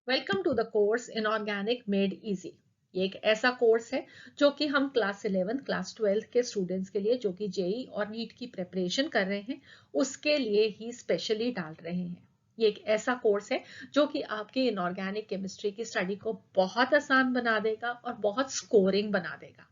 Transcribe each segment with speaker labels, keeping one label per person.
Speaker 1: Welcome to the course inorganic made easy. ये एक ऐसा कोर्स है जो कि हम क्लास 11 क्लास 12 के स्टूडेंट्स के लिए जो कि जेई और नीट की प्रिपरेशन कर रहे हैं उसके लिए ही स्पेशली डाल रहे हैं। ये एक ऐसा कोर्स है जो कि आपकी इनऑर्गेनिक केमिस्ट्री की स्टडी को बहुत आसान बना देगा और बहुत स्कोरिंग बना देगा।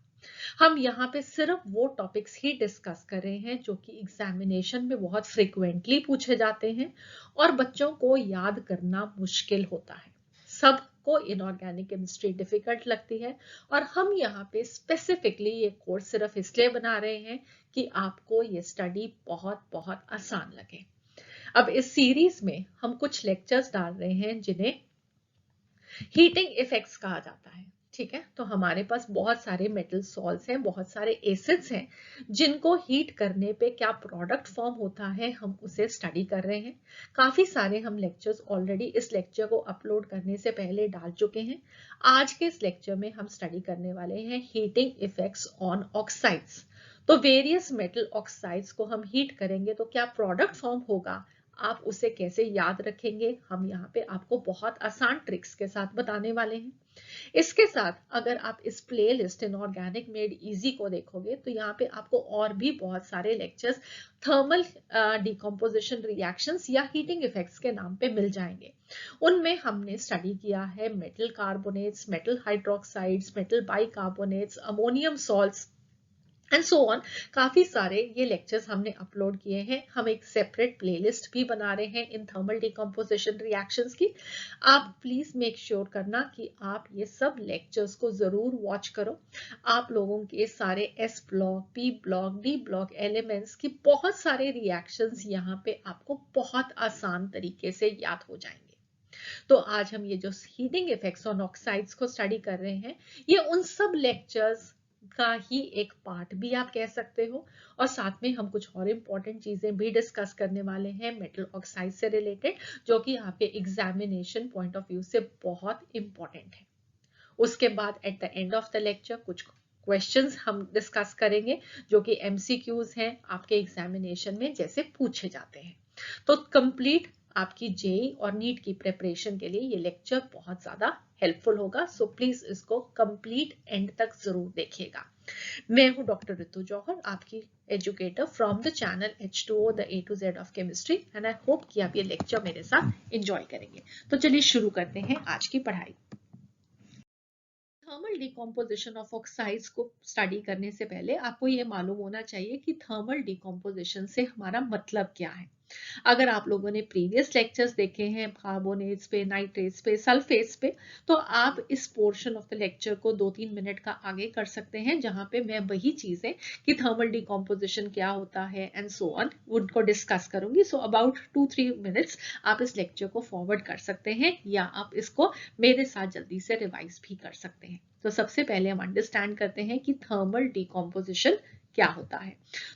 Speaker 1: हम यहाँ पे सिर्फ वो टॉपिक्स ही डिस्कस कर रहे हैं जो कि एग्जामिनेशन में बहुत फ्रिक्वेंटली पूछे जाते हैं और बच्चों को याद करना मुश्किल होता है। सबको इनऑर्गेनिक केमिस्ट्री डिफिकल्ट लगती है और हम यहाँ पे स्पेसिफिकली ये कोर्स सिर्फ इसलिए बना रहे हैं कि आपको ये स्टडी बहुत बहुत आसान लगे। अब इस सीरीज में हम कुछ लेक्चर्स डाल रहे हैं जिन्हें हीटिंग इफेक्ट्स कहा जाता है। ठीक है, तो हमारे पास बहुत सारे मेटल सॉल्ट्स हैं, बहुत सारे एसिड्स हैं जिनको हीट करने पे क्या प्रोडक्ट फॉर्म होता है हम उसे स्टडी कर रहे हैं। काफी सारे हम लेक्चर्स ऑलरेडी इस लेक्चर को अपलोड करने से पहले डाल चुके हैं। आज के इस लेक्चर में हम स्टडी करने वाले हैं हीटिंग इफेक्ट्स ऑन ऑक्साइड्स। तो वेरियस मेटल ऑक्साइड्स को हम हीट करेंगे तो क्या प्रोडक्ट फॉर्म होगा, आप उसे कैसे याद रखेंगे, हम यहाँ पे आपको बहुत आसान ट्रिक्स के साथ बताने वाले हैं। इसके साथ अगर आप इस प्लेलिस्ट इनऑर्गेनिक मेड इजी को देखोगे तो यहाँ पे आपको और भी बहुत सारे लेक्चर्स थर्मल डिकम्पोजिशन रिएक्शंस या हीटिंग इफेक्ट्स के नाम पे मिल जाएंगे। उनमें हमने स्टडी किया है metal carbonates, metal hydroxides, metal bicarbonates, ammonium salts and so on. काफी सारे ये लेक्चर्स हमने अपलोड किए हैं। हम एक सेपरेट प्लेलिस्ट भी बना रहे हैं इन थर्मल डिकम्पोजिशन रिएक्शंस की। आप प्लीज मेक श्योर करना कि आप ये सब लेक्चर्स को जरूर वॉच करो। आप लोगों के सारे S block, P block, D block elements की बहुत सारे रिएक्शंस यहाँ पे आपको बहुत आसान तरीके से याद हो जाएंगे। तो आज हम ये जो हीटिंग इफेक्ट्स ऑन ऑक्साइड्स को स्टडी कर रहे हैं, ये उन सब लेक्चर्स का ही एक पार्ट भी आप कह सकते हो। और साथ में हम कुछ और इम्पोर्टेंट चीजें भी डिस्कस करने वाले हैं मेटल ऑक्साइड से रिलेटेड, जो कि आपके एग्जामिनेशन पॉइंट ऑफ व्यू से बहुत इंपॉर्टेंट है। उसके बाद at the end of the lecture कुछ क्वेश्चंस हम डिस्कस करेंगे जो कि एमसीक्यूज हैं, आपके एग्जामिनेशन में जैसे पूछे जाते हैं। तो कंप्लीट आपकी जेई और नीट की प्रिपरेशन के लिए ये लेक्चर बहुत ज्यादा हेल्पफुल होगा। सो प्लीज इसको कंप्लीट एंड तक जरूर देखिएगा। मैं हूं डॉक्टर रितु जौहर, आपकी educator from the channel H2O the A to Z of chemistry, and I hope कि आप ये लेक्चर मेरे साथ एंजॉय करेंगे। तो चलिए शुरू करते हैं आज की पढ़ाई। थर्मल डिकम्पोजिशन ऑफ ऑक्साइड्स को स्टडी करने से पहले आपको ये मालूम होना चाहिए कि थर्मल डिकम्पोजिशन से हमारा मतलब क्या है। अगर आप लोगों ने प्रीवियस लेक्चर्स देखे हैं कार्बोनेट्स पे, नाइट्रेट्स पे, सल्फेट्स पे, तो आप इस पोर्शन ऑफ द लेक्चर को 2-3 मिनट का आगे कर सकते हैं जहां पे मैं वही चीजें कि थर्मल डिकम्पोजिशन क्या होता है एंड सो ऑन उनको डिस्कस करूंगी। सो अबाउट 2-3 मिनट्स आप इस लेक्चर को फॉरवर्ड कर सकते हैं या आप इसको मेरे साथ जल्दी से रिवाइज भी कर सकते हैं। तो सबसे पहले हम अंडरस्टैंड करते हैं कि थर्मल डिकम्पोजिशन क्या होता है।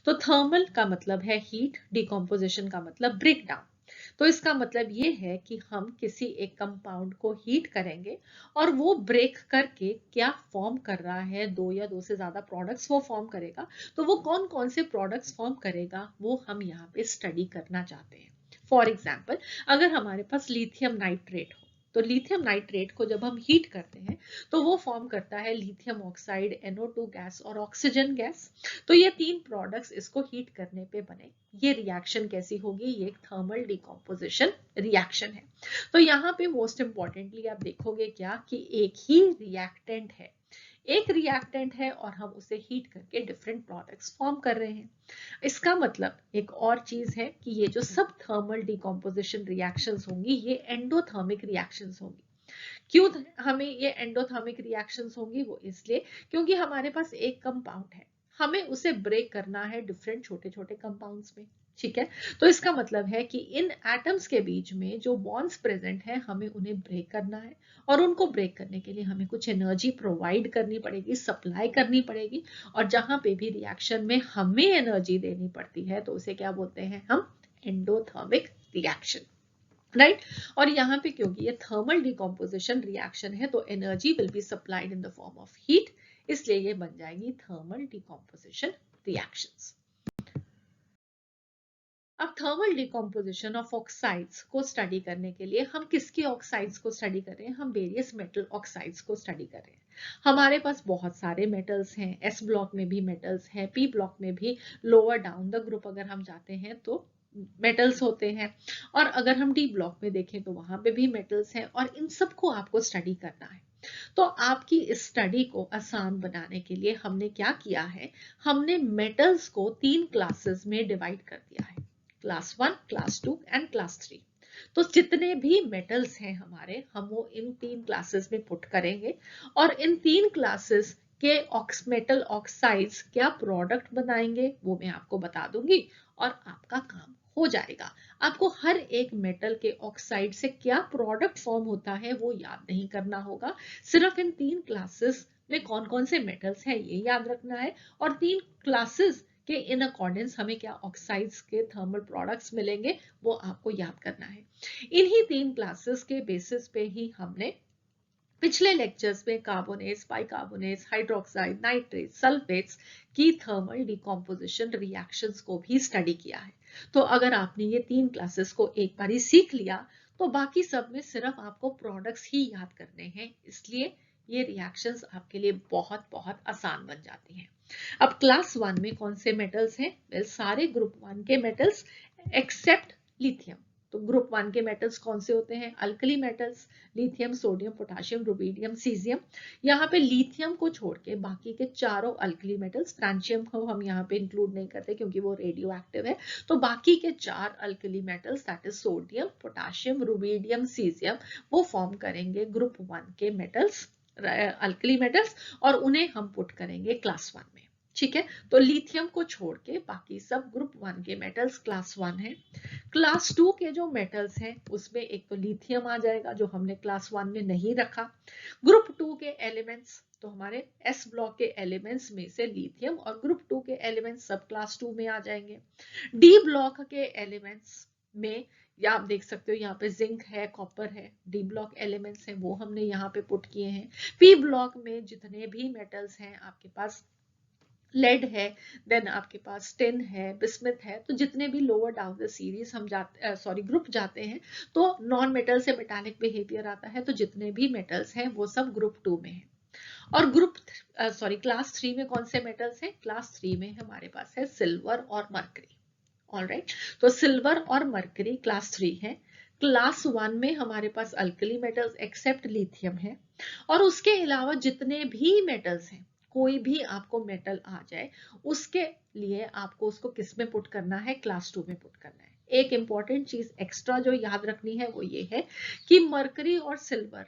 Speaker 1: तो थर्मल का मतलब है हीट, डिकम्पोजिशन का मतलब ब्रेक डाउन। तो इसका मतलब ये है कि हम किसी एक कंपाउंड को हीट करेंगे और वो ब्रेक करके क्या फॉर्म कर रहा है, दो या दो से ज्यादा प्रोडक्ट्स वो फॉर्म करेगा। तो वो कौन कौन से प्रोडक्ट्स फॉर्म करेगा वो हम यहाँ पे स्टडी करना चाहते हैं। फॉर एग्जाम्पल, अगर हमारे पास लिथियम नाइट्रेट हो तो लिथियम नाइट्रेट को जब हम हीट करते हैं तो वो फॉर्म करता है लिथियम ऑक्साइड, NO2 गैस और ऑक्सीजन गैस। तो ये तीन प्रोडक्ट्स इसको हीट करने पे बने। ये रिएक्शन कैसी होगी, ये एक थर्मल डिकम्पोजिशन रिएक्शन है। तो यहाँ पे मोस्ट इंपॉर्टेंटली आप देखोगे क्या कि एक ही रिएक्टेंट है, एक रिएक्टेंट है और हम उसे हीट करके डिफरेंट प्रोडक्ट्स फॉर्म कर रहे हैं। इसका मतलब एक और चीज है कि ये जो सब थर्मल डिकम्पोजिशन रिएक्शंस होंगी ये एंडोथर्मिक रिएक्शंस होंगी। क्यों हमें ये एंडोथर्मिक रिएक्शंस होंगी, वो इसलिए क्योंकि हमारे पास एक कंपाउंड है, हमें उसे ब्रेक करना है डिफरेंट छोटे छोटे कंपाउंड्स में। ठीक है, तो इसका मतलब है कि इन एटम्स के बीच में जो बॉन्ड्स प्रेजेंट है हमें उन्हें ब्रेक करना है और उनको ब्रेक करने के लिए हमें कुछ एनर्जी प्रोवाइड करनी पड़ेगी, सप्लाई करनी पड़ेगी। और जहां पे भी रिएक्शन में हमें एनर्जी देनी पड़ती है तो उसे क्या बोलते हैं हम, एंडोथर्मिक रिएक्शन, राइट। और यहाँ पे क्योंकि ये थर्मल डिकम्पोजिशन रिएक्शन है तो energy will be supplied in the form of heat, इसलिए ये बन जाएगी थर्मल डिकम्पोजिशन रिएक्शंस। अब थर्मल डिकम्पोजिशन ऑफ ऑक्साइड्स को स्टडी करने के लिए हम किसके ऑक्साइड्स को स्टडी कर रहे हैं? हम वेरियस मेटल ऑक्साइड्स को स्टडी कर रहे हैं। हमारे पास बहुत सारे मेटल्स हैं, एस ब्लॉक में भी मेटल्स हैं, पी ब्लॉक में भी लोअर डाउन द ग्रुप अगर हम जाते हैं तो मेटल्स होते हैं, और अगर हम डी ब्लॉक में देखें तो वहां पे भी मेटल्स हैं, और इन सबको आपको स्टडी करना है। तो आपकी इस स्टडी को आसान बनाने के लिए हमने क्या किया है, हमने मेटल्स को 3 क्लासेस में डिवाइड कर दिया है, क्लास 1, क्लास 2 एंड क्लास 3। तो जितने भी मेटल्स हैं हमारे, हम वो इन 3 क्लासेस में पुट करेंगे, और इन 3 क्लासेस के मेटल ऑक्साइड्स क्या प्रोडक्ट बनाएंगे वो मैं आपको बता दूंगी, और आपका काम हो जाएगा। आपको हर एक मेटल के ऑक्साइड से क्या प्रोडक्ट फॉर्म होता है वो याद नहीं करना होगा, सिर्फ इन 3 क्लासेस में कौन कौन से मेटल्स हैं ये याद रखना है, और 3 क्लासेस के इन अकॉर्डेंस हमें क्या ऑक्साइड्स के थर्मल प्रोडक्ट्स मिलेंगे वो आपको याद करना है। इन्हीं 3 क्लासेस के बेसिस पे ही हमने पिछले लेक्चर्स में carbonates, bicarbonates, hydroxide, nitrates, sulphates की थर्मल डिकम्पोजिशन रिएक्शंस को भी स्टडी किया है। तो अगर आपने ये 3 क्लासेस को एक बार ही सीख लिया तो बाकी सब में सिर्फ आपको प्रोडक्ट्स ही याद करने हैं, इसलिए ये रिएक्शंस आपके लिए बहुत बहुत आसान बन जाती हैं। अब क्लास 1 में कौन से मेटल्स हैं? सारे ग्रुप 1 के मेटल्स एक्सेप्ट लिथियम। तो ग्रुप 1 के मेटल्स कौन से होते हैं? Alkali metals, lithium, sodium, potassium, rubidium, caesium. यहाँ पे लिथियम को छोड़ के बाकी के चारों अल्कली मेटल्स, फ्रांशियम को हम यहाँ पे इंक्लूड नहीं करते क्योंकि वो रेडियो एक्टिव है, तो बाकी के 4 alkali metals that is sodium, potassium, rubidium, caesium, वो फॉर्म करेंगे ग्रुप 1 के मेटल्स, अल्कली मेटल्स, और उन्हें हम पुट करेंगे क्लास 1 में। ठीक है, तो लिथियम को छोड़ के बाकी सब ग्रुप 1 के मेटल्स क्लास 1 है। क्लास 2 के जो मेटल्स हैं उसमें एक तो लिथियम आ जाएगा जो हमने क्लास 1 में नहीं रखा। ग्रुप 2 के एलिमेंट्स तो हमारे एस ब्लॉक के एलिमेंट्स में से लिथियम और ग्रुप 2 के एलिमेंट्स सब क्लास 2 में आ जाएंगे। डी ब्लॉक के एलिमेंट्स में या आप देख सकते हो यहाँ पे जिंक है, कॉपर है, डी ब्लॉक एलिमेंट्स हैं वो हमने यहाँ पे पुट किए हैं। पी ब्लॉक में जितने भी मेटल्स हैं आपके पास लेड है, देन आपके पास टिन है, बिस्मिथ है, तो जितने भी लोअर डाउन द सीरीज हम जाते ग्रुप जाते हैं तो नॉन मेटल से मेटालिक बिहेवियर आता है, तो जितने भी मेटल्स हैं वो सब ग्रुप 2 में है। और क्लास 3 में कौन से मेटल्स हैं? क्लास 3 में हमारे पास है सिल्वर और मरकरी। ऑलराइट, तो सिल्वर और मरकरी क्लास 3 है। क्लास 1 में हमारे पास अल्कली मेटल्स एक्सेप्ट लिथियम है, और उसके अलावा जितने भी मेटल्स हैं, कोई भी आपको मेटल आ जाए उसके लिए आपको उसको किस में पुट करना है? क्लास 2 में पुट करना है। एक इंपॉर्टेंट चीज एक्स्ट्रा जो याद रखनी है वो ये है कि मरकरी और सिल्वर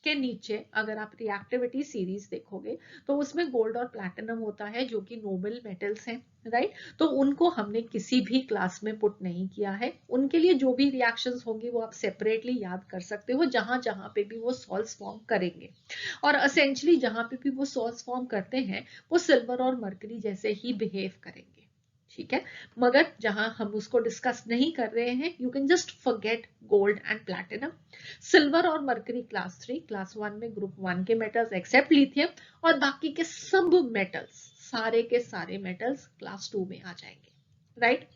Speaker 1: के नीचे अगर आप रिएक्टिविटी सीरीज देखोगे तो उसमें गोल्ड और प्लैटिनम होता है जो कि नोबल मेटल्स हैं, राइट। तो उनको हमने किसी भी क्लास में पुट नहीं किया है। उनके लिए जो भी रिएक्शंस होंगी वो आप सेपरेटली याद कर सकते हो, जहां जहां पे भी वो सॉल्ट्स फॉर्म करेंगे, और असेंशली जहां पे भी वो सॉल्ट्स फॉर्म करते हैं वो सिल्वर और मरकरी जैसे ही बिहेव करेंगे। ठीक है, मगर जहां हम उसको डिस्कस नहीं कर रहे हैं, you can just forget gold and platinum. Silver और मरकरी क्लास 3, क्लास 1 में ग्रुप 1 के मेटल्स एक्सेप्ट लिथियम, और बाकी के सब मेटल्स, सारे के सारे मेटल्स क्लास 2 में आ जाएंगे, राइट।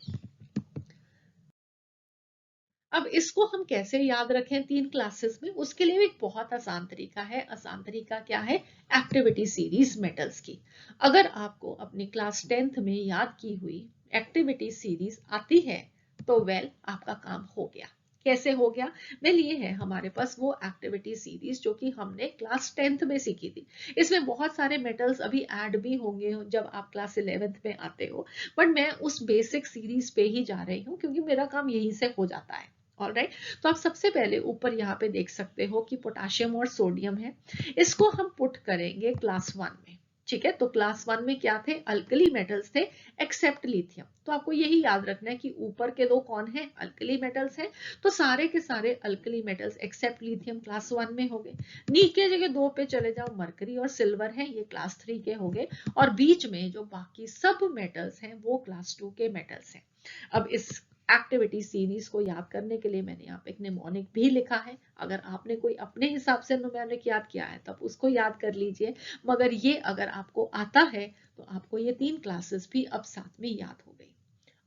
Speaker 1: अब इसको हम कैसे याद रखें 3 क्लासेस में? उसके लिए एक बहुत आसान तरीका है। आसान तरीका क्या है? एक्टिविटी सीरीज मेटल्स की। अगर आपको अपनी क्लास 10th में याद की हुई एक्टिविटी सीरीज आती है तो वेल आपका काम हो गया। कैसे हो गया? वेल ये है हमारे पास वो एक्टिविटी सीरीज जो कि हमने क्लास 10th में सीखी थी। इसमें बहुत सारे मेटल्स अभी ऐड भी होंगे जब आप क्लास 11th में आते हो, बट मैं उस बेसिक सीरीज पे ही जा रही हूँ क्योंकि मेरा काम यहीं से हो जाता है। ऑलराइट, तो आप सबसे पहले ऊपर यहाँ पे देख सकते हो कि पोटेशियम और सोडियम है, इसको हम पुट करेंगे क्लास 1 में। ठीक है, तो क्लास 1 में क्या थे? अल्कली मेटल्स थे एक्सेप्ट लिथियम। तो आपको यही याद रखना है कि ऊपर के दो कौन है? अल्कली मेटल्स हैं, तो सारे के सारे alkali metals accept lithium class 1 में हो गए। नीचे जगह 2 पे चले जाओ, मरकरी और सिल्वर है, ये क्लास 3 के हो गए, और बीच में जो बाकी सब मेटल्स हैं वो क्लास 2 के मेटल्स हैं। अब इस एक्टिविटी सीरीज को याद करने के लिए मैंने यहाँ पे एक निमोनिक भी लिखा है। अगर आपने कोई अपने हिसाब से निमोनिक याद किया है तब उसको याद कर लीजिए, मगर ये अगर आपको आता है तो आपको ये 3 क्लासेस भी अब साथ में याद हो गई।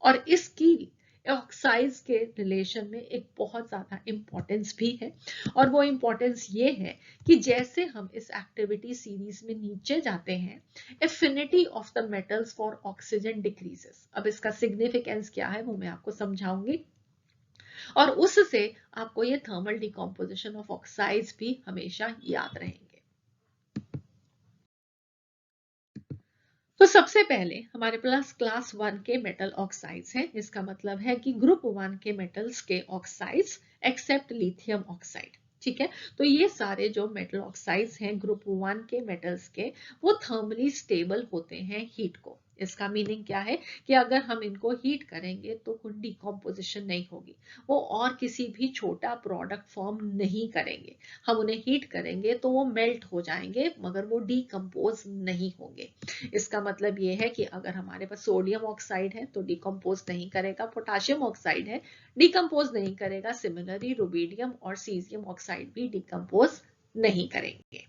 Speaker 1: और इसकी ऑक्साइड्स के रिलेशन में एक बहुत ज्यादा इंपॉर्टेंस भी है, और वो इंपॉर्टेंस ये है कि जैसे हम इस एक्टिविटी सीरीज में नीचे जाते हैं, affinity of the metals for oxygen decreases. अब इसका सिग्निफिकेंस क्या है वो मैं आपको समझाऊंगी, और उससे आपको ये थर्मल डिकम्पोजिशन ऑफ ऑक्साइड्स भी हमेशा याद रहेंगे। तो सबसे पहले हमारे पास क्लास 1 के मेटल ऑक्साइड्स हैं, इसका मतलब है कि ग्रुप 1 के मेटल्स के ऑक्साइड्स एक्सेप्ट लिथियम ऑक्साइड। ठीक है, तो ये सारे जो मेटल ऑक्साइड्स हैं ग्रुप 1 के मेटल्स के, वो थर्मली स्टेबल होते हैं हीट को। इसका मीनिंग क्या है कि अगर हम इनको हीट करेंगे तो कोई डिकम्पोजिशन नहीं होगी, वो और किसी भी छोटा प्रोडक्ट फॉर्म नहीं करेंगे। हम उन्हें हीट करेंगे तो वो मेल्ट हो जाएंगे, मगर वो डिकम्पोज नहीं होंगे। इसका मतलब ये है कि अगर हमारे पास सोडियम ऑक्साइड है तो डिकम्पोज नहीं करेगा, पोटाशियम ऑक्साइड है डिकम्पोज नहीं करेगा, सिमिलरली रुबीडियम और सीजियम ऑक्साइड भी डिकम्पोज नहीं करेंगे।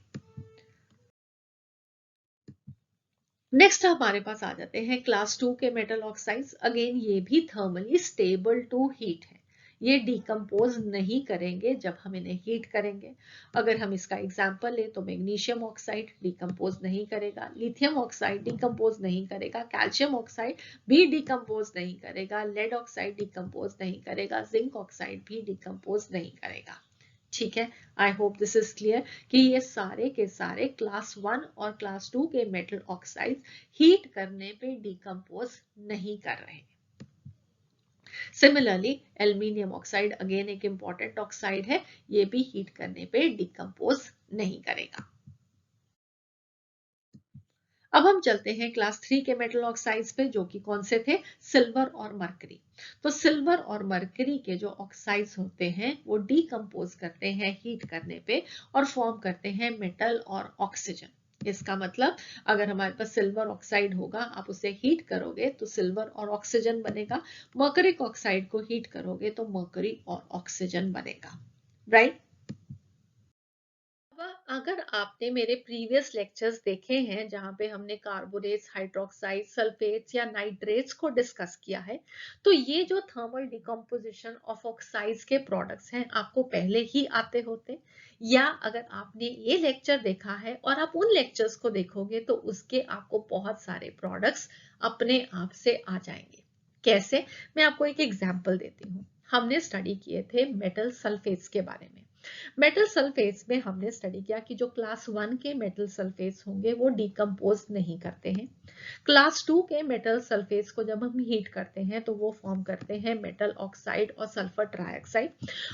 Speaker 1: नेक्स्ट हमारे पास आ जाते हैं क्लास 2 के मेटल ऑक्साइड्स। अगेन ये भी थर्मली स्टेबल टू हीट है, ये डिकम्पोज नहीं करेंगे जब हम इन्हें हीट करेंगे। अगर हम इसका एग्जांपल ले तो मैग्नीशियम ऑक्साइड डिकम्पोज नहीं करेगा, लिथियम ऑक्साइड डिकम्पोज नहीं करेगा, कैल्शियम ऑक्साइड भी डिकम्पोज नहीं करेगा, लेड ऑक्साइड डिकम्पोज नहीं करेगा, जिंक ऑक्साइड भी डिकम्पोज नहीं करेगा। ठीक है, I hope this is clear कि ये सारे के सारे क्लास 1 और क्लास 2 के मेटल ऑक्साइड हीट करने पे डिकम्पोज नहीं कर रहे। सिमिलरली एल्यूमिनियम ऑक्साइड अगेन एक इंपॉर्टेंट ऑक्साइड है, ये भी हीट करने पे डिकम्पोज नहीं करेगा। अब हम चलते हैं क्लास 3 के मेटल ऑक्साइड्स पे, जो कि कौन से थे, सिल्वर और मरकरी। तो सिल्वर और मरकरी के जो ऑक्साइड्स होते हैं वो डिकम्पोज करते हैं हीट करने पे और फॉर्म करते हैं मेटल और ऑक्सीजन। इसका मतलब अगर हमारे पास सिल्वर ऑक्साइड होगा, आप उसे हीट करोगे तो सिल्वर और ऑक्सीजन बनेगा, मरकरिक ऑक्साइड को हीट करोगे तो मरकरी और ऑक्सीजन बनेगा, राइट। अगर आपने मेरे प्रीवियस लेक्चर्स देखे हैं जहां पे हमने कार्बोनेट्स, हाइड्रोक्साइड, सल्फेट्स या नाइट्रेट्स को डिस्कस किया है, तो ये जो थर्मल डिकम्पोजिशन ऑफ ऑक्साइड्स के प्रोडक्ट्स हैं आपको पहले ही आते होते, या अगर आपने ये लेक्चर देखा है और आप उन लेक्चर्स को देखोगे तो उसके आपको बहुत सारे प्रोडक्ट्स अपने आप से आ जाएंगे। कैसे, मैं आपको एक एग्जाम्पल देती हूँ। हमने स्टडी किए थे मेटल सल्फेट्स के बारे में। मेटल सल्फेट्स में हमने स्टडी किया कि जो क्लास 1 के मेटल सल्फेट्स होंगे वो डिकम्पोज नहीं करते हैं। क्लास 2 के मेटल सल्फेट्स को जब हम हीट करते हैं तो वो फॉर्म करते हैं मेटल ऑक्साइड और सल्फर ट्राइऑक्साइड,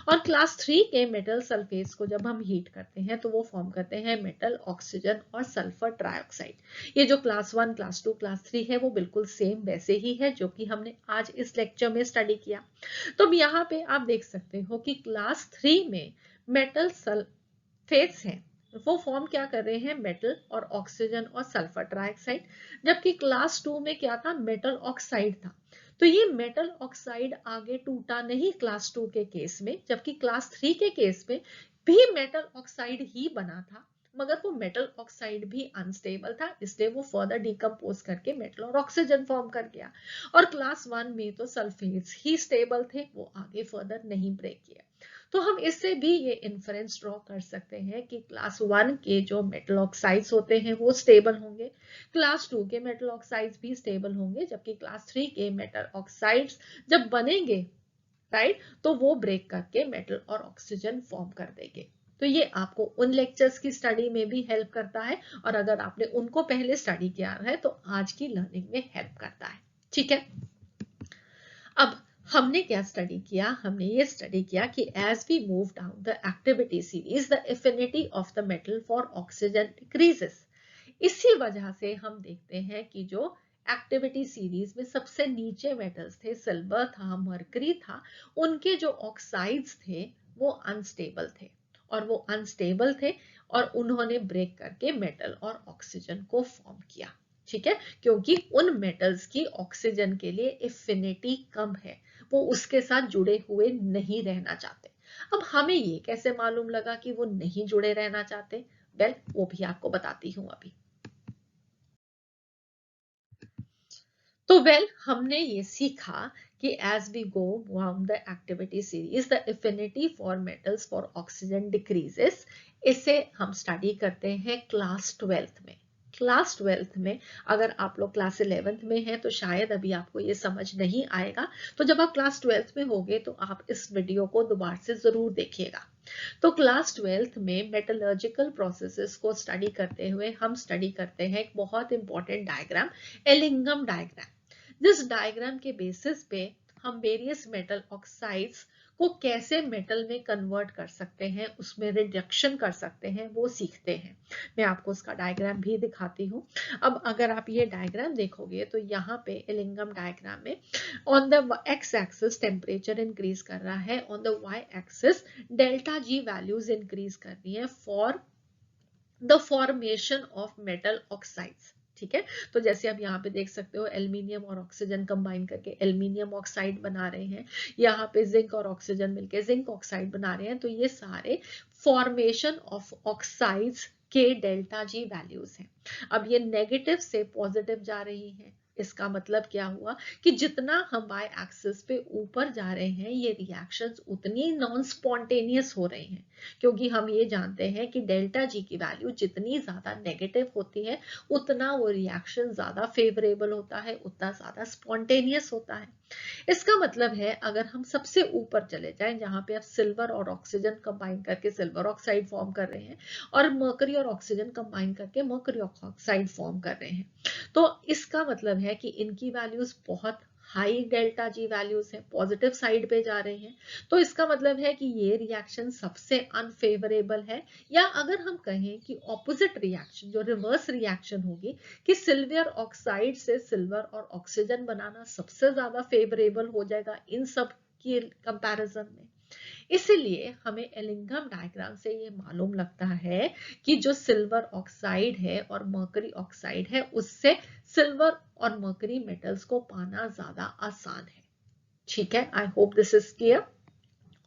Speaker 1: और क्लास 3 के मेटल सल्फेट्स को जब हम हीट करते हैं तो वो फॉर्म करते हैं मेटल ऑक्सीजन और सल्फर ट्राइऑक्साइड। ये जो क्लास 1, क्लास 2, क्लास 3 है वो बिल्कुल सेम वैसे ही है जो कि हमने आज इस लेक्चर में स्टडी किया। तो अब यहाँ पे आप देख सकते हो कि क्लास 3 में मेटल सल्फेट्स हैं, वो फॉर्म क्या कर रहे हैं, मेटल और ऑक्सीजन और सल्फर ट्राइऑक्साइड, जबकि क्लास 2 में क्या था, मेटल ऑक्साइड था। तो ये मेटल ऑक्साइड आगे टूटा नहीं क्लास 2 के केस में, जबकि क्लास 3 के केस में भी मेटल ऑक्साइड ही बना था, मगर वो मेटल ऑक्साइड भी अनस्टेबल था, इसलिए वो फर्दर डिकम्पोज करके मेटल और ऑक्सीजन फॉर्म कर गया। और क्लास 1 में तो सल्फेट्स ही स्टेबल थे, वो आगे फर्दर नहीं ब्रेक किया। तो हम इससे भी ये इन्फरेंस ड्रॉ कर सकते हैं कि क्लास 1 के जो मेटल ऑक्साइड्स होते हैं वो स्टेबल होंगे, क्लास 2 के मेटल ऑक्साइड्स भी स्टेबल होंगे, जबकि क्लास 3 के मेटल ऑक्साइड्स जब बनेंगे, राइट, तो वो ब्रेक करके मेटल और ऑक्सीजन फॉर्म कर देंगे। तो ये आपको उन लेक्चर्स की स्टडी में भी हेल्प करता है, और अगर आपने उनको पहले स्टडी किया है तो आज की लर्निंग में हेल्प करता है। ठीक है, अब हमने क्या स्टडी किया, हमने ये स्टडी किया कि as we move down the activity series the affinity of the metal for oxygen decreases. इसी वजह से हम देखते हैं कि जो एक्टिविटी सीरीज में सबसे नीचे मेटल्स थे, सिल्वर था, मरकरी था, उनके जो ऑक्साइड्स थे वो अनस्टेबल थे, और वो अनस्टेबल थे और उन्होंने ब्रेक करके मेटल और ऑक्सीजन को फॉर्म किया। ठीक है, क्योंकि उन मेटल्स की ऑक्सीजन के लिए एफिनिटी कम है, वो उसके साथ जुड़े हुए नहीं रहना चाहते। अब हमें ये कैसे मालूम लगा कि वो नहीं जुड़े रहना चाहते, वेल वो भी आपको बताती हूँ अभी। तो हमने ये सीखा कि as we go down the activity series the affinity for metals for oxygen decreases. इसे हम स्टडी करते हैं क्लास 12th में। क्लास 12th में अगर आप लोग क्लास 11th में हैं तो शायद अभी आपको ये समझ नहीं आएगा, तो जब आप क्लास 12th में होगे तो आप इस वीडियो को दोबारा से जरूर देखिएगा। तो क्लास 12th में मेटलर्जिकल प्रोसेसेस को स्टडी करते हुए हम स्टडी करते हैं एक बहुत इंपॉर्टेंट डायग्राम, एलिंगम डायग्राम। जिस डायग्राम के बेसिस पे हम वेरियस मेटल ऑक्साइड्स को कैसे मेटल में कन्वर्ट कर सकते हैं, उसमें रिडक्शन कर सकते हैं, वो सीखते हैं। मैं आपको उसका डायग्राम भी दिखाती हूँ। अब अगर आप ये डायग्राम देखोगे तो यहाँ पे एलिंगम डायग्राम में on the X axis temperature increase कर रहा है, on the Y axis delta G values increase कर रही है for the formation of metal oxides. ठीक है, तो जैसे आप यहाँ पे देख सकते हो एल्यूमिनियम और ऑक्सीजन कंबाइन करके एल्यूमिनियम ऑक्साइड बना रहे हैं, यहाँ पे जिंक और ऑक्सीजन मिलके जिंक ऑक्साइड बना रहे हैं। तो ये सारे फॉर्मेशन ऑफ ऑक्साइड्स के डेल्टा जी वैल्यूज हैं। अब ये नेगेटिव से पॉजिटिव जा रही है, इसका मतलब क्या हुआ कि जितना हम बाय एक्सिस पे ऊपर जा रहे हैं ये रिएक्शंस उतनी नॉन स्पॉन्टेनियस हो रही हैं, क्योंकि हम ये जानते हैं कि डेल्टा जी की वैल्यू जितनी ज्यादा नेगेटिव होती है उतना वो रिएक्शन ज्यादा फेवरेबल होता है, उतना ज्यादा स्पॉन्टेनियस होता है। इसका मतलब है अगर हम सबसे ऊपर चले जाएं जहां पे आप सिल्वर और ऑक्सीजन कंबाइन करके सिल्वर ऑक्साइड फॉर्म कर रहे हैं और मर्करी और ऑक्सीजन कंबाइन करके मर्करी ऑक्साइड फॉर्म कर रहे हैं, तो इसका मतलब है कि इनकी वैल्यूज बहुत हाई डेल्टा जी वैल्यूज है, पॉजिटिव साइड पे जा रहे हैं। तो इसका मतलब है कि ये रिएक्शन सबसे अनफेवरेबल है, या अगर हम कहें कि ऑपोजिट रिएक्शन जो रिवर्स रिएक्शन होगी कि सिल्वर ऑक्साइड से सिल्वर और ऑक्सीजन बनाना सबसे ज्यादा फेवरेबल हो जाएगा इन सब की कंपैरिजन में। इसीलिए हमें एलिंगम डायग्राम से ये मालूम लगता है कि जो सिल्वर ऑक्साइड है और मर्करी ऑक्साइड है उससे सिल्वर और मर्करी मेटल्स को पाना ज्यादा आसान है। ठीक है, I hope this is clear.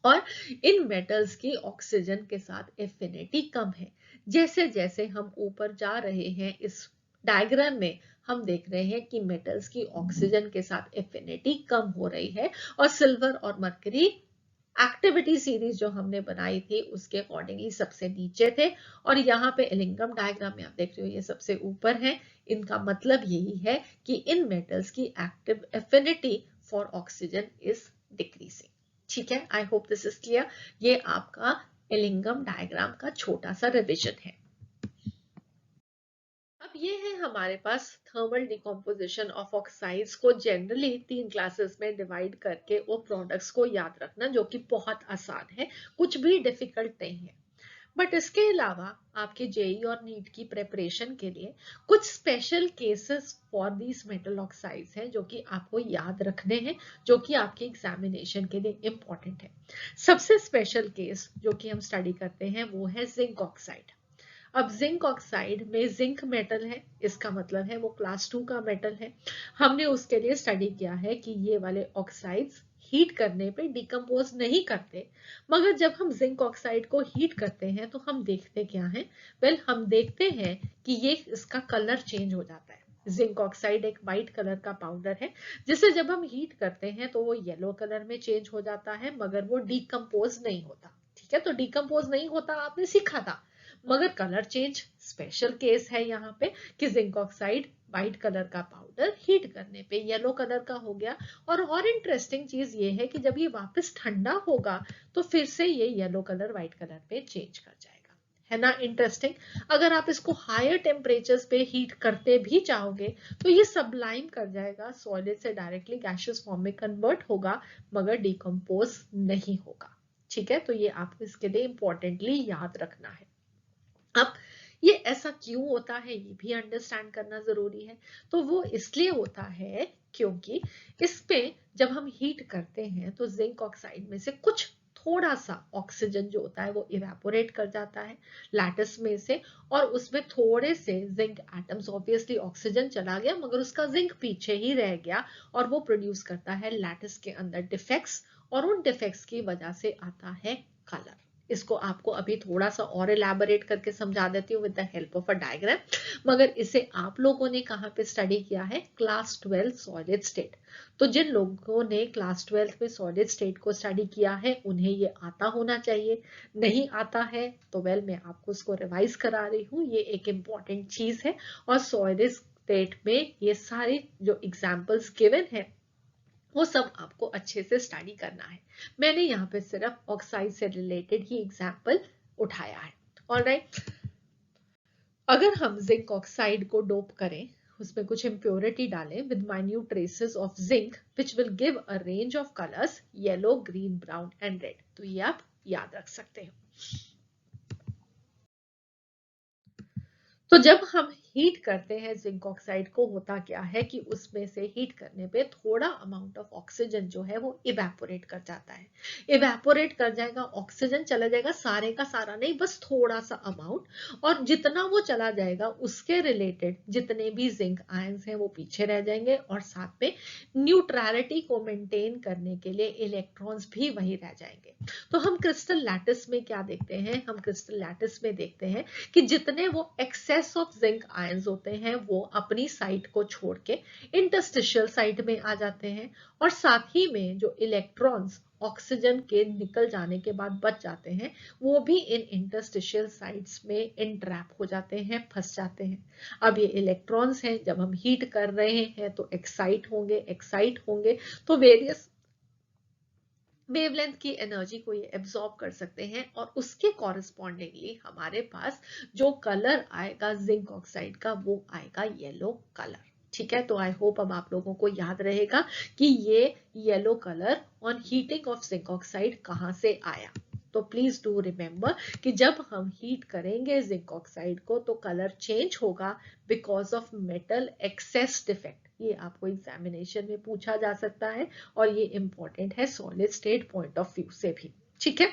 Speaker 1: और इन मेटल्स की ऑक्सीजन के साथ एफिनिटी कम है। जैसे जैसे हम ऊपर जा रहे हैं इस डायग्राम में हम देख रहे हैं कि मेटल्स की ऑक्सीजन के साथ एफिनिटी कम हो रही है और सिल्वर और मर्करी एक्टिविटी सीरीज जो हमने बनाई थी उसके अकॉर्डिंगली सबसे नीचे थे, और यहाँ पे एलिंगम डायग्राम में आप देख रहे हो ये सबसे ऊपर है। इनका मतलब यही है कि इन मेटल्स की active affinity for oxygen is decreasing. ठीक है, I hope this is clear. ये आपका एलिंगम डायग्राम का छोटा सा रिविजन है। अब ये है हमारे पास थर्मल डिकम्पोजिशन ऑफ ऑक्साइड्स को जनरली 3 क्लासेस में डिवाइड करके वो प्रोडक्ट्स को याद रखना, जो कि बहुत आसान है, कुछ भी डिफिकल्ट नहीं है। बट इसके अलावा आपके जेई और नीट की प्रेपरेशन के लिए कुछ special cases for these metal oxides हैं जो कि आपको याद रखने हैं, जो कि आपके एग्जामिनेशन के लिए इंपॉर्टेंट है। सबसे स्पेशल केस जो कि हम स्टडी करते हैं वो है जिंक ऑक्साइड। अब जिंक ऑक्साइड में जिंक मेटल है, इसका मतलब है वो क्लास 2 का मेटल है। हमने उसके लिए स्टडी किया है कि ये वाले ऑक्साइड्स हीट करने पे डिकम्पोज नहीं करते, मगर जब हम जिंक ऑक्साइड को हीट करते हैं तो हम देखते क्या है, हम देखते हैं कि ये इसका कलर चेंज हो जाता है। जिंक ऑक्साइड एक वाइट कलर का पाउडर है जिसे जब हम हीट करते हैं तो वो येलो कलर में चेंज हो जाता है, मगर वो डिकम्पोज नहीं होता। ठीक है, तो डिकम्पोज नहीं होता आपने सीखा था, मगर कलर चेंज स्पेशल केस है यहाँ पे कि जिंक ऑक्साइड व्हाइट कलर का पाउडर हीट करने पे येलो कलर का हो गया। और इंटरेस्टिंग चीज ये है कि जब ये वापस ठंडा होगा तो फिर से ये येलो कलर व्हाइट कलर पे चेंज कर जाएगा, है ना इंटरेस्टिंग। अगर आप इसको हायर टेम्परेचर्स पे हीट करते भी चाहोगे तो ये सबलाइम कर जाएगा, सॉलिड से डायरेक्टली गैसियस फॉर्म में कन्वर्ट होगा, मगर डिकम्पोज नहीं होगा। ठीक है, तो ये आपको इसके लिए इंपॉर्टेंटली याद रखना है। अब ये ऐसा क्यों होता है ये भी अंडरस्टैंड करना जरूरी है। तो वो इसलिए होता है क्योंकि इस पे जब हम हीट करते हैं तो जिंक ऑक्साइड में से कुछ थोड़ा सा ऑक्सीजन जो होता है वो इवेपोरेट कर जाता है लैटिस में से, और उसमें थोड़े से जिंक एटम्स, ऑब्वियसली ऑक्सीजन चला गया मगर उसका जिंक पीछे ही रह गया, और वो प्रोड्यूस करता है लैटिस के अंदर डिफेक्ट्स, और उन डिफेक्ट्स की वजह से आता है कलर। इसको आपको अभी थोड़ा सा और इलैबोरेट करके समझा देती हूँ with the help of a diagram. मगर इसे आप लोगों ने कहाँ पे स्टडी किया है? Class 12 solid state. तो जिन लोगों ने क्लास 12 में सॉलिड स्टेट को स्टडी किया है उन्हें ये आता होना चाहिए। नहीं आता है तो वेल मैं आपको इसको रिवाइज करा रही हूँ, ये एक इम्पॉर्टेंट चीज है। और सॉलिड स्टेट में ये सारे जो एग्जाम्पल्स गिवन है वो सब आपको अच्छे से स्टडी करना है। मैंने यहाँ पे सिर्फ ऑक्साइड से रिलेटेड ही एग्जाम्पल उठाया है। ऑलराइट, अगर हम जिंक ऑक्साइड को डोप करें, उसमें कुछ इम्प्योरिटी डालें with minute traces of zinc which will give a range of colours yellow, green, brown and red, तो ये आप याद रख सकते हैं। तो जब हम हीट करते हैं जिंक ऑक्साइड को, होता क्या है कि उसमें से हीट करने पे थोड़ा अमाउंट ऑफ ऑक्सीजन जो है वो इवेपोरेट कर जाता है। इवेपोरेट कर जाएगा, ऑक्सीजन चला जाएगा, सारे का सारा नहीं, बस थोड़ा सा अमाउंट। और जितना वो चला जाएगा उसके रिलेटेड जितने भी जिंक आयंस हैं वो पीछे रह जाएंगे, और साथ में न्यूट्रलिटी को मेंटेन करने के लिए इलेक्ट्रॉन्स भी वही रह जाएंगे। तो हम क्रिस्टल लैटिस में क्या देखते हैं? हम क्रिस्टल लैटिस में देखते हैं कि जितने वो एक्सेस ऑफ जिंक आयंस होते हैं वो अपनी साइट को छोड़ के इंटरस्टिशियल साइट में आ जाते हैं, और साथ ही में जो इलेक्ट्रॉन्स ऑक्सीजन के निकल जाने के बाद बच जाते हैं वो भी इन इंटरस्टिशियल साइट्स में इंट्रैप हो जाते हैं, फंस जाते हैं। अब ये इलेक्ट्रॉन्स हैं, जब हम हीट कर रहे हैं तो एक्साइट होंगे तो वेरियस वेवलेंथ की एनर्जी को ये एब्जॉर्ब कर सकते हैं, और उसके कॉरेस्पॉन्डिंगली हमारे पास जो कलर आएगा जिंक ऑक्साइड का वो आएगा येलो कलर। ठीक है, तो आई होप अब आप लोगों को याद रहेगा कि ये yellow colour on heating of zinc oxide कहाँ से आया। तो प्लीज डू रिमेंबर कि जब हम हीट करेंगे जिंक ऑक्साइड को तो कलर चेंज होगा because of metal excess defect. ये आपको एग्जामिनेशन में पूछा जा सकता है, और ये इंपॉर्टेंट है solid state point of view से भी। ठीक है,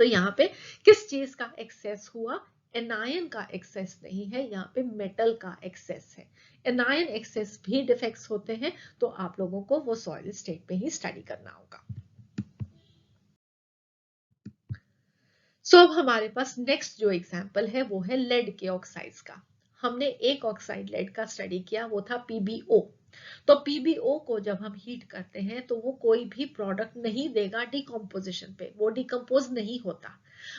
Speaker 1: तो यहाँ पे किस चीज का एक्सेस हुआ? एनायन का एक्सेस नहीं है, यहाँ पे मेटल का एक्सेस है। एनायन एक्सेस भी डिफेक्ट्स होते हैं, तो आप लोगों को वो सॉलिड स्टेट पे ही स्टडी करना होगा। सो अब हमारे पास नेक्स्ट जो एग्जाम्पल है वो है लेड के ऑक्साइड्स का। हमने एक ऑक्साइड लेड का स्टडी किया, वो था PbO। तो PbO को जब हम हीट करते हैं तो वो कोई भी प्रोडक्ट नहीं देगा डिकम्पोजिशन पे, वो डिकम्पोज नहीं होता।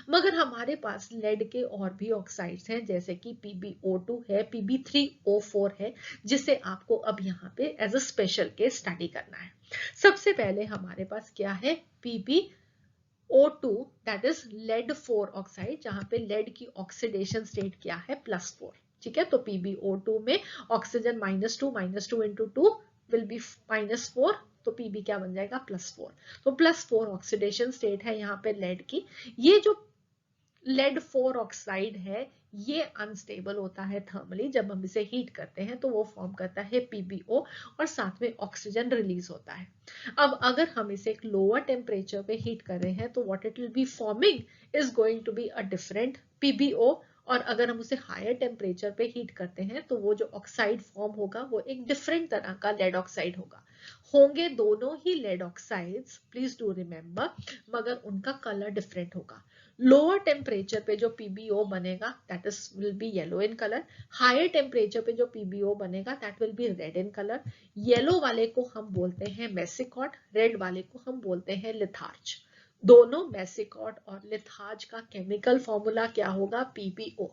Speaker 1: मगर हमारे पास लेड के और भी ऑक्साइड्स हैं, जैसे कि PbO2 है, Pb3O4 है, जिसे आपको अब यहाँ पे as a special case study करना है। सबसे पहले हमारे पास क्या है? PbO2 that is lead 4 oxide, जहां पे लेड की ऑक्सीडेशन स्टेट क्या है? +4। ठीक है, तो PbO2 में ऑक्सीजन -2 इंटू 2 विल बी -4, तो Pb क्या बन जाएगा? +4। तो +4 ऑक्सीडेशन स्टेट है यहाँ पे लेड की। ये जो लेड 4 ऑक्साइड है ये अनस्टेबल होता है थर्मली, जब हम इसे हीट करते हैं तो वो फॉर्म करता है PbO, और साथ में ऑक्सीजन रिलीज होता है। अब अगर हम इसे एक लोअर टेम्परेचर पे हीट कर रहे हैं तो what it will be forming is going to be a different PbO, और अगर हम उसे हायर टेम्परेचर पे हीट करते हैं तो वो जो ऑक्साइड फॉर्म होगा वो एक डिफरेंट तरह का लेड ऑक्साइड होगा। होंगे दोनों ही lead oxides, please do remember, मगर उनका कलर डिफरेंट होगा। लोअर टेम्परेचर पे जो PbO बनेगा that is will be yellow in colour, higher temperature पे जो PbO बनेगा that will be red in colour. Yellow वाले को हम बोलते हैं मेसिकॉट, रेड वाले को हम बोलते हैं लिथार्ज। दोनों मेसिकॉट और लिथार्ज का केमिकल फॉर्मूला क्या होगा? PbO।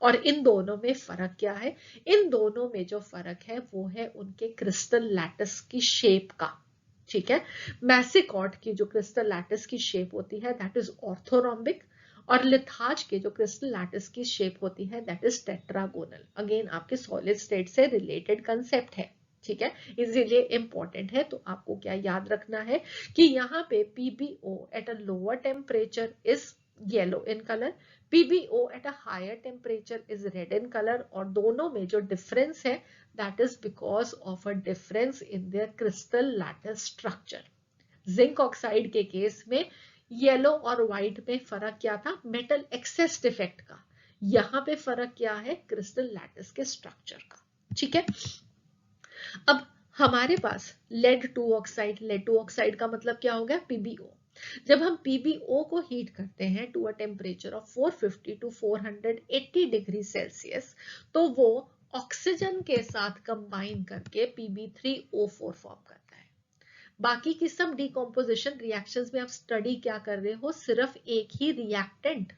Speaker 1: और इन दोनों में फर्क क्या है? इन दोनों में जो फर्क है वो है उनके क्रिस्टल लैटिस की शेप का। ठीक है, मैसिकॉट की जो क्रिस्टल लैटिस की शेप होती है दैट इज ऑर्थोरोम्बिक, और लिथार्ज के जो क्रिस्टल लैटिस की शेप होती है दैट इज टेट्रागोनल। अगेन आपके सॉलिड स्टेट से रिलेटेड कंसेप्ट है। ठीक है, इसीलिए इंपॉर्टेंट है। तो आपको क्या याद रखना है कि यहाँ पे PbO at a lower temperature is yellow in colour, PbO at a higher temperature is red in color, और दोनों में जो difference है that is because of a difference in their crystal lattice structure. Zinc oxide के case में yellow और white में फर्क क्या था? मेटल एक्सेस डिफेक्ट का। यहाँ पे फर्क क्या है? क्रिस्टल लैटिस के स्ट्रक्चर का। ठीक है, अब हमारे पास लेड 2 ऑक्साइड, लेड 2 ऑक्साइड का मतलब क्या हो गया? PbO। जब हम PbO को हीट करते हैं to a temperature of 450 to 480 degree Celsius, तो वो ऑक्सीजन के साथ कंबाइन करके Pb3O4 फॉर्म करता है। बाकी की सब डिकम्पोजिशन रिएक्शंस में आप स्टडी क्या कर रहे हो, सिर्फ एक ही रिएक्टेंट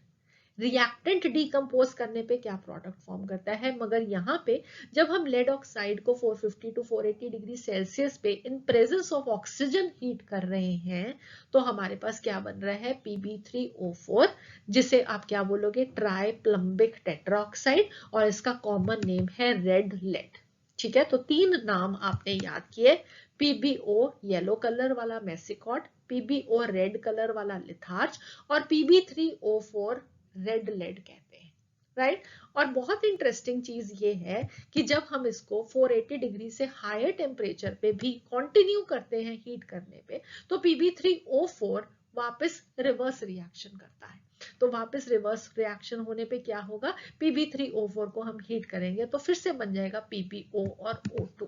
Speaker 1: डिकम्पोज करने पे क्या प्रोडक्ट फॉर्म करता है। मगर यहाँ पे जब हम लेड ऑक्साइड को 450 टू 480 डिग्री सेल्सियस पे in presence of oxygen heat कर रहे हैं, तो हमारे पास क्या बन रहा है, Pb3O4, जिसे आप क्या बोलोगे, ट्राई प्लम्बिक टेट्राऑक्साइड, और इसका कॉमन नेम है रेड लेड। ठीक है, तो 3 नाम आपने याद किए, PbO येलो कलर वाला मेसिकॉट, PbO रेड कलर वाला लिथार्ज, और Pb3O4 रेड लेड कहते हैं, राइट। और बहुत इंटरेस्टिंग चीज ये है कि जब हम इसको 480 डिग्री से हायर टेम्परेचर पे भी कंटिन्यू करते हैं हीट करने पे, तो Pb3O4 वापस रिवर्स रिएक्शन करता है। तो वापस रिवर्स रिएक्शन होने पे क्या होगा, Pb3O4 को हम हीट करेंगे तो फिर से बन जाएगा PbO और O2।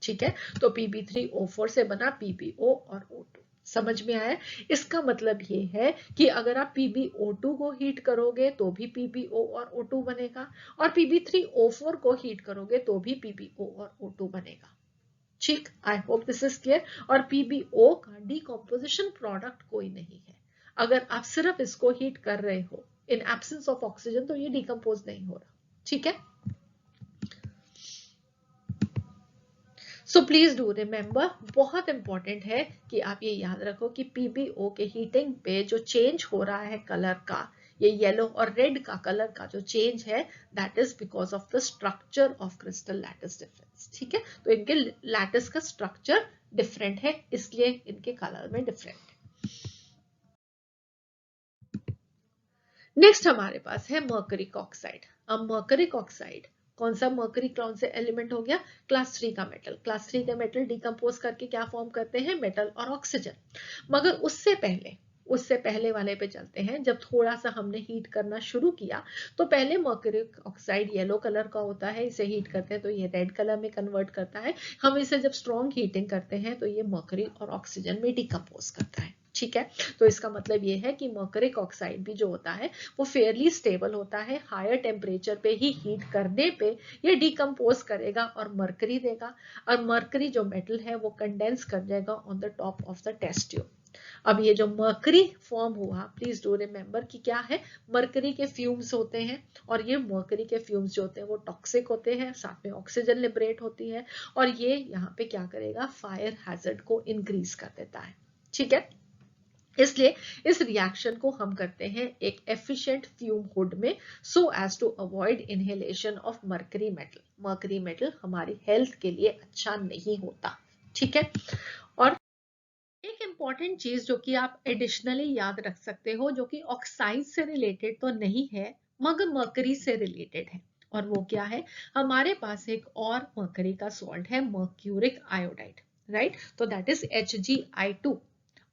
Speaker 1: ठीक है, तो Pb3O4 से बना PbO और O2। समझ में आया। इसका मतलब ये है कि अगर आप PbO2 को हीट करोगे तो भी PbO और O2 बनेगा, और Pb3O4 को हीट करोगे तो भी PbO और O2 बनेगा। ठीक, I hope this is clear. और PbO का डिकम्पोजिशन प्रोडक्ट कोई नहीं है। अगर आप सिर्फ इसको हीट कर रहे हो इन एब्सेंस ऑफ ऑक्सीजन, तो ये डिकम्पोज नहीं हो रहा। ठीक है, सो प्लीज डू रिमेंबर, बहुत इंपॉर्टेंट है कि आप ये याद रखो कि PbO के हीटिंग पे जो चेंज हो रहा है कलर का, ये येलो और रेड का कलर का जो चेंज है, that is because of the structure of crystal lattice difference. ठीक है, तो इनके लैटिस का स्ट्रक्चर डिफरेंट है, इसलिए इनके कलर में डिफरेंट है। नेक्स्ट हमारे पास है मर्करिक ऑक्साइड। अब मर्करिक ऑक्साइड कौन सा, मर्करी कौन से एलिमेंट हो गया, क्लास 3 का मेटल। क्लास 3 का मेटल डिकम्पोज करके क्या फॉर्म करते हैं, मेटल और ऑक्सीजन। मगर उससे पहले वाले पे चलते हैं। जब थोड़ा सा हमने हीट करना शुरू किया, तो पहले मर्करिक ऑक्साइड येलो कलर का होता है, इसे हीट करते हैं तो ये रेड कलर में कन्वर्ट करता है। हम इसे जब स्ट्रॉन्ग हीटिंग करते हैं तो ये मर्करी और ऑक्सीजन में डिकम्पोज करता है। ठीक है, तो इसका मतलब ये है कि मर्करिक ऑक्साइड भी जो होता है वो फेयरली स्टेबल होता है। हायर टेम्परेचर पे ही हीट करने पे ये डिकम्पोज करेगा और मर्करी देगा, और मर्करी जो मेटल है वो कंडेंस कर जाएगा on the top of the test tube. अब ये जो मर्करी फॉर्म हुआ, प्लीज डू रिमेंबर कि क्या है, मर्करी के फ्यूम्स होते हैं, और ये मर्करी के फ्यूम्स जो होते हैं वो टॉक्सिक होते हैं, साथ में ऑक्सीजन लिबरेट होती है, और ये यहाँ पे क्या करेगा, फायर हैजर्ड को इंक्रीज कर देता है। ठीक है, इसलिए इस रिएक्शन को हम करते हैं एक एफिशिएंट फ्यूम हुड में, so as to avoid inhalation of mercury metal. Mercury metal हमारी हेल्थ के लिए अच्छा नहीं होता। ठीक है, और एक इंपॉर्टेंट चीज जो कि आप एडिशनली याद रख सकते हो, जो कि ऑक्साइड से रिलेटेड तो नहीं है मगर मर्करी से रिलेटेड है, और वो क्या है, हमारे पास एक और मर्करी का सॉल्ट है, मर्क्यूरिक आयोडाइड, राइट। तो दैट इज HgI2।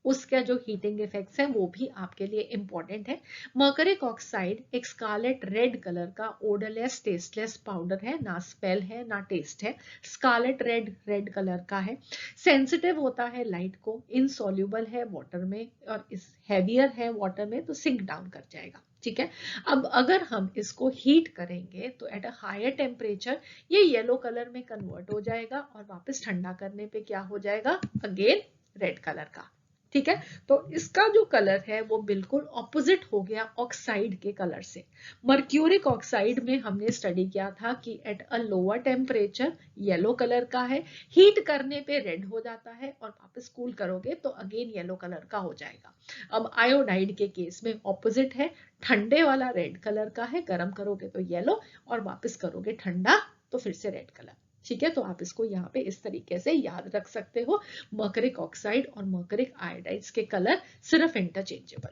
Speaker 1: उसका जो हीटिंग इफेक्ट्स हैं वो भी आपके लिए इंपॉर्टेंट है। मर्करिक ऑक्साइड एक स्कारलेट रेड कलर का ओडरलेस टेस्टलेस पाउडर है, ना स्मेल है ना टेस्ट है, स्कारलेट रेड कलर का है, सेंसिटिव होता है लाइट को, इनसॉल्युबल है वाटर में, और इस हैवियर है वाटर में तो सिंक डाउन कर जाएगा। ठीक है, अब अगर हम इसको हीट करेंगे तो एट अ हायर टेम्परेचर ये येलो कलर में कन्वर्ट हो जाएगा, और वापस ठंडा करने पे क्या हो जाएगा, अगेन रेड कलर का। ठीक है, तो इसका जो कलर है वो बिल्कुल ऑपोजिट हो गया ऑक्साइड के कलर से। मर्क्यूरिक ऑक्साइड में हमने स्टडी किया था कि at a lower temperature yellow colour का है, हीट करने पे रेड हो जाता है, और वापस कूल करोगे तो अगेन येलो कलर का हो जाएगा। अब आयोडाइड के केस में ऑपोजिट है, ठंडे वाला रेड कलर का है, गर्म करोगे तो येलो, और वापस करोगे ठंडा तो फिर से रेड कलर। ठीक है, तो आप इसको यहाँ पे इस तरीके से याद रख सकते हो, मर्करिक ऑक्साइड और मर्करिक आयोडाइड्स के कलर सिर्फ इंटरचेंजेबल।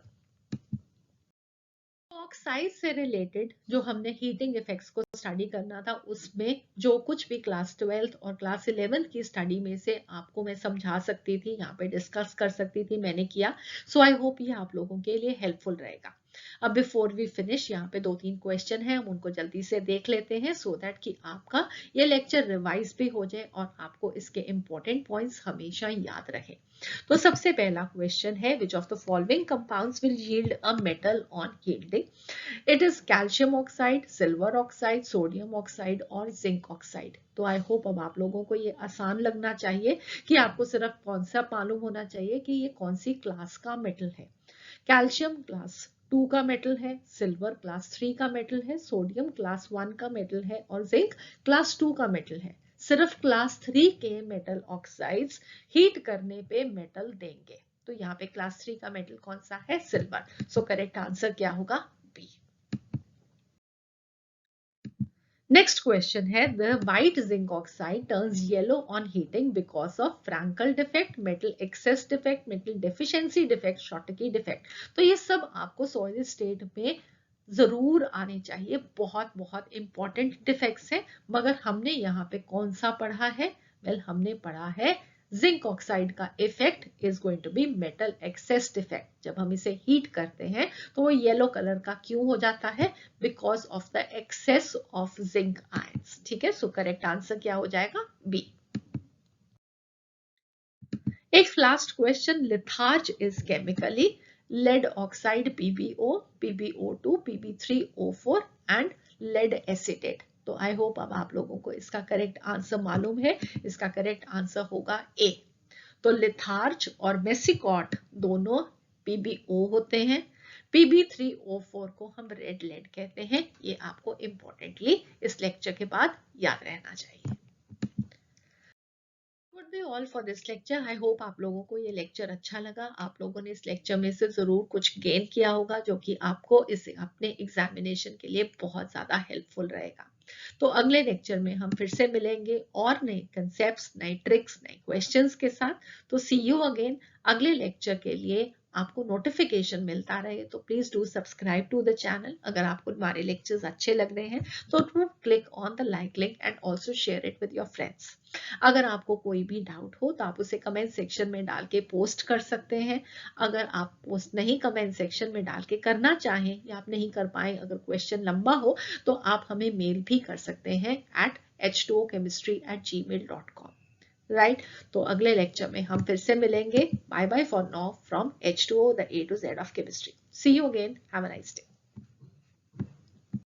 Speaker 1: ऑक्साइड से रिलेटेड जो हमने हीटिंग इफेक्ट्स को स्टडी करना था, उसमें जो कुछ भी क्लास 12 और क्लास 11 की स्टडी में से आपको मैं समझा सकती थी, यहाँ पे डिस्कस कर सकती थी, मैंने किया। सो आई होप ये आप लोगों के लिए हेल्पफुल रहेगा। अब बिफोर वी फिनिश यहाँ पे 2-3 क्वेश्चन है, हम उनको जल्दी से देख लेते हैं सो दैट कि आपका ये लेक्चर रिवाइज भी हो जाए और आपको इसके इंपॉर्टेंट पॉइंट्स हमेशा याद रहे। तो सबसे पहला क्वेश्चन है, which of the following compounds will yield a metal on yielding? It is calcium oxide, silver oxide, sodium oxide और जिंक ऑक्साइड। तो आई होप अब आप लोगों को ये आसान लगना चाहिए कि आपको सिर्फ कौन सा मालूम होना चाहिए कि ये कौन सी क्लास का मेटल है। कैल्शियम क्लास 2 का मेटल है, सिल्वर क्लास 3 का मेटल है, सोडियम क्लास 1 का मेटल है और जिंक क्लास 2 का मेटल है। सिर्फ क्लास 3 के मेटल ऑक्साइड्स हीट करने पे मेटल देंगे। तो यहाँ पे क्लास 3 का मेटल कौन सा है? सिल्वर। सो करेक्ट आंसर क्या होगा? बी। नेक्स्ट क्वेश्चन है, the white zinc oxide turns yellow on heating because of Frenkel defect, metal excess defect, metal deficiency defect, Schottky defect. तो ये सब आपको सॉलिड स्टेट में जरूर आने चाहिए, बहुत बहुत इंपॉर्टेंट डिफेक्ट्स है। मगर हमने यहाँ पे कौन सा पढ़ा है? वेल, हमने पढ़ा है जिंक ऑक्साइड का effect is going to be metal excess defect. जब हम इसे हीट करते हैं तो वो येलो कलर का क्यों हो जाता है? Because of the excess of zinc ions. ठीक है, सो करेक्ट आंसर क्या हो जाएगा? बी। एक last question, litharge is chemically lead oxide PbO, PbO2, Pb3O4 and lead acetate। तो आई होप अब आप लोगों को इसका करेक्ट आंसर मालूम है। इसका करेक्ट आंसर होगा ए। तो लिथार्ज और मेसिकॉट दोनों PbO होते हैं। Pb3O4 को हम रेड लेड कहते हैं। ये आपको इंपॉर्टेंटली इस लेक्चर के बाद याद रहना चाहिए। would be all for this lecture. I hope आप लोगों को ये लेक्चर अच्छा लगा। आप लोगों ने इस लेक्चर में से जरूर कुछ गेन किया होगा जो कि आपको इसे अपने एग्जामिनेशन के लिए बहुत ज्यादा हेल्पफुल रहेगा। तो अगले लेक्चर में हम फिर से मिलेंगे और नए कंसेप्ट्स, नए ट्रिक्स, नए क्वेश्चंस के साथ। तो सी यू अगेन। अगले लेक्चर के लिए आपको नोटिफिकेशन मिलता रहे तो please do subscribe to the channel. अगर आपको हमारे लेक्चर्स अच्छे लग रहे हैं तो do click on the like link and also share it with your friends. अगर आपको कोई भी डाउट हो तो आप उसे कमेंट सेक्शन में डाल के पोस्ट कर सकते हैं। अगर आप पोस्ट नहीं कमेंट सेक्शन में डाल के करना चाहें या आप नहीं कर पाए, अगर क्वेश्चन लंबा हो तो आप हमें मेल भी कर सकते हैं at h2ochemistry@gmail.com। राइट, तो अगले लेक्चर में हम फिर से मिलेंगे। Bye bye for now from H2O, the A to Z of chemistry. See you again, have a nice day.